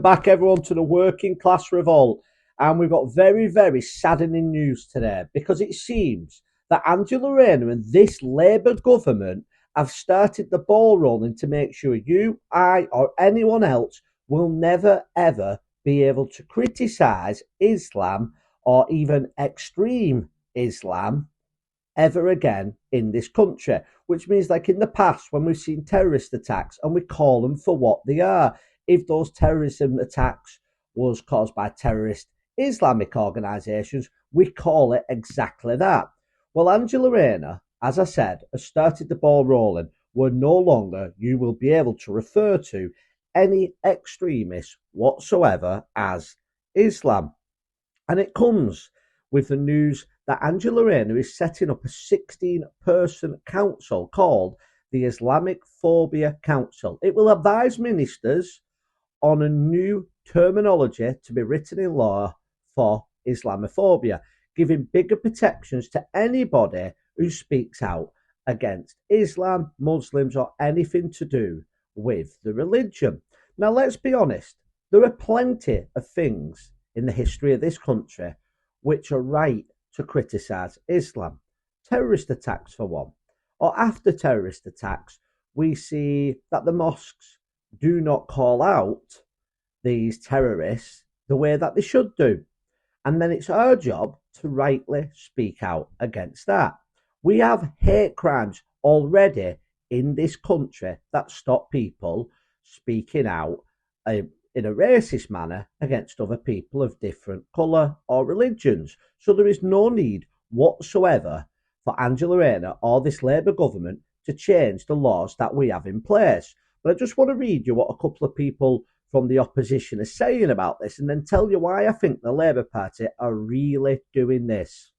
Back everyone to the working class revolt, and we've got very, very saddening news today because it seems that Angela Rayner and this Labour government have started the ball rolling to make sure you, I, or anyone else will never ever be able to criticise Islam or even extreme Islam ever again in this country, which means, like in the past, when we've seen terrorist attacks and we call them for what they are, if those terrorism attacks was caused by terrorist Islamic organisations, we call it exactly that. Well, Angela Rayner, as I said, has started the ball rolling where no longer you will be able to refer to any extremists whatsoever as Islam. And it comes with the news that Angela Rayner is setting up a 16-person council called the Islamophobia Council. It will advise ministers on a new terminology to be written in law for Islamophobia, giving bigger protections to anybody who speaks out against Islam, Muslims, or anything to do with the religion. Now, let's be honest, there are plenty of things in the history of this country which are right to criticise Islam. Terrorist attacks, for one. Or after terrorist attacks, we see that the mosques do not call out these terrorists the way that they should do. And then it's our job to rightly speak out against that. We have hate crimes already in this country that stop people speaking out in a racist manner against other people of different colour or religions. So there is no need whatsoever for Angela Rayner or this Labour government to change the laws that we have in place. But I just want to read you what a couple of people from the opposition are saying about this and then tell you why I think the Labour Party are really doing this.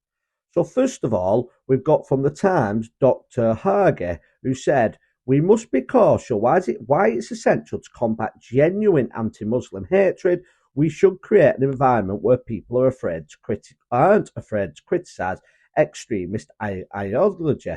So first of all, we've got from the Times Dr. Hargey, who said, "We must be cautious why it's essential to combat genuine anti-Muslim hatred. We should create an environment where people aren't afraid to criticise extremist ideology."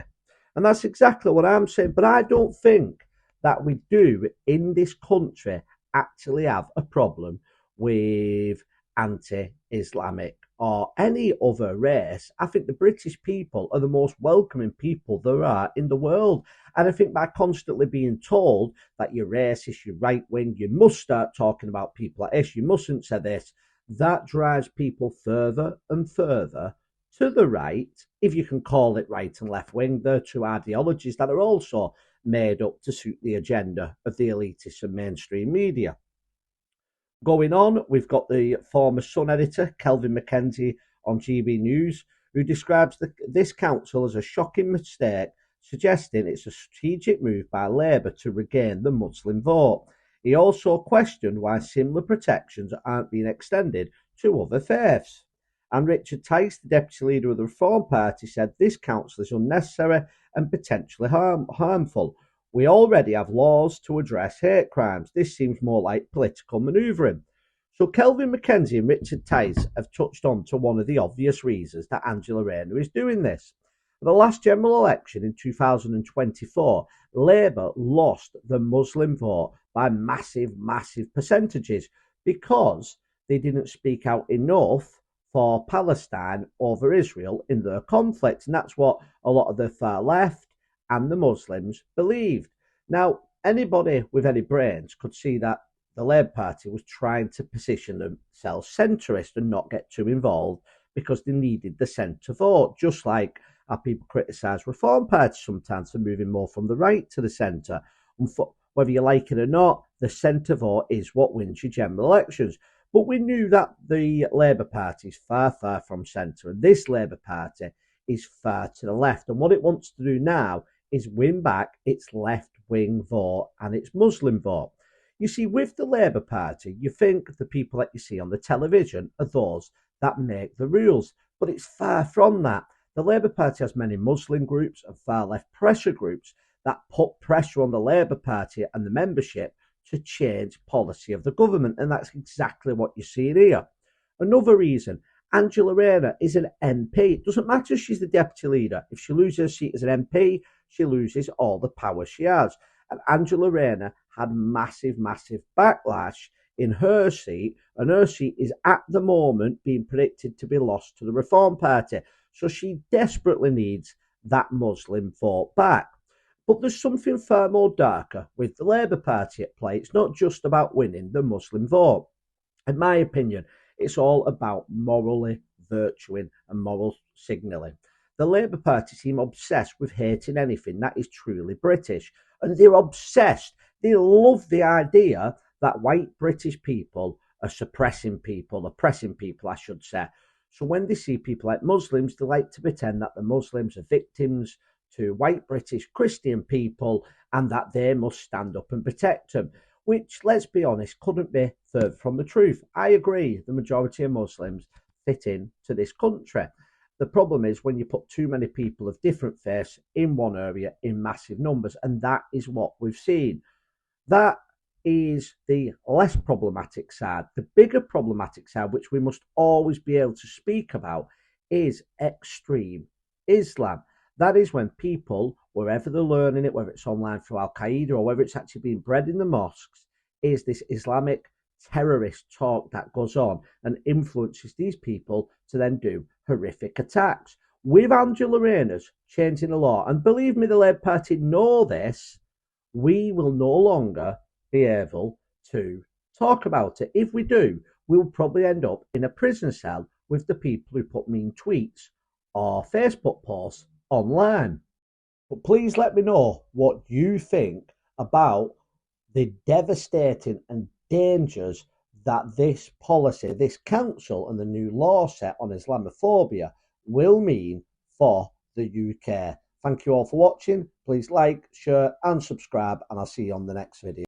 And that's exactly what I'm saying. But I don't think that we do in this country actually have a problem with anti-Islamic or any other race. I think the British people are the most welcoming people there are in the world. And I think by constantly being told that you're racist, you're right wing, you must start talking about people like this, you mustn't say this, that drives people further and further to the right, if you can call it right and left wing. They're two ideologies that are also made up to suit the agenda of the elitists and mainstream media. Going on, we've got the former Sun editor, Kelvin MacKenzie, on GB News, who describes this council as a shocking mistake, suggesting it's a strategic move by Labour to regain the Muslim vote. He also questioned why similar protections aren't being extended to other faiths. And Richard Tice, the deputy leader of the Reform Party, said this council is unnecessary and potentially harmful. We already have laws to address hate crimes. This seems more like political manoeuvring. So Kelvin MacKenzie and Richard Tice have touched on to one of the obvious reasons that Angela Rayner is doing this. For the last general election in 2024, Labour lost the Muslim vote by massive, massive percentages because they didn't speak out enough for Palestine over Israel in their conflict. And that's what a lot of the far left and the Muslims believed. Now, anybody with any brains could see that the Labour Party was trying to position themselves centrist and not get too involved because they needed the centre vote, just like how people criticise Reform parties sometimes for moving more from the right to the centre. And whether you like it or not, the centre vote is what wins your general elections. But we knew that the Labour Party is far, far from centre, and this Labour Party is far to the left. And what it wants to do now is win back its left-wing vote and its Muslim vote. You see, with the Labour Party, you think the people that you see on the television are those that make the rules, but it's far from that. The Labour Party has many Muslim groups and far-left pressure groups that put pressure on the Labour Party and the membership to change policy of the government, and that's exactly what you see here. Another reason, Angela Rayner is an MP. It doesn't matter if she's the deputy leader. If she loses her seat as an MP, she loses all the power she has. And Angela Rayner had massive, massive backlash in her seat, and her seat is at the moment being predicted to be lost to the Reform Party. So she desperately needs that Muslim vote back. But there's something far more darker with the Labour Party at play. It's not just about winning the Muslim vote. In my opinion, it's all about morally virtuing and moral signalling. The Labour Party seem obsessed with hating anything that is truly British. And they're obsessed. They love the idea that white British people are suppressing people, oppressing people, I should say. So when they see people like Muslims, they like to pretend that the Muslims are victims to white British Christian people and that they must stand up and protect them, which, let's be honest, couldn't be further from the truth. I agree, the majority of Muslims fit into this country. The problem is when you put too many people of different faiths in one area in massive numbers, and that is what we've seen. That is the less problematic side. The bigger problematic side, which we must always be able to speak about, is extreme Islam. That is when people, wherever they're learning it, whether it's online through Al Qaeda or whether it's actually being bred in the mosques, is this Islamic terrorist talk that goes on and influences these people to then do horrific attacks. With Angela Rayner's changing the law, and believe me, the Labour Party know this, we will no longer be able to talk about it. If we do, we'll probably end up in a prison cell with the people who put mean tweets or Facebook posts online. But please let me know what you think about the devastating and dangers that this policy, this council, and the new law set on Islamophobia will mean for the UK. Thank you all for watching. Please like, share, and subscribe, and I'll see you on the next video.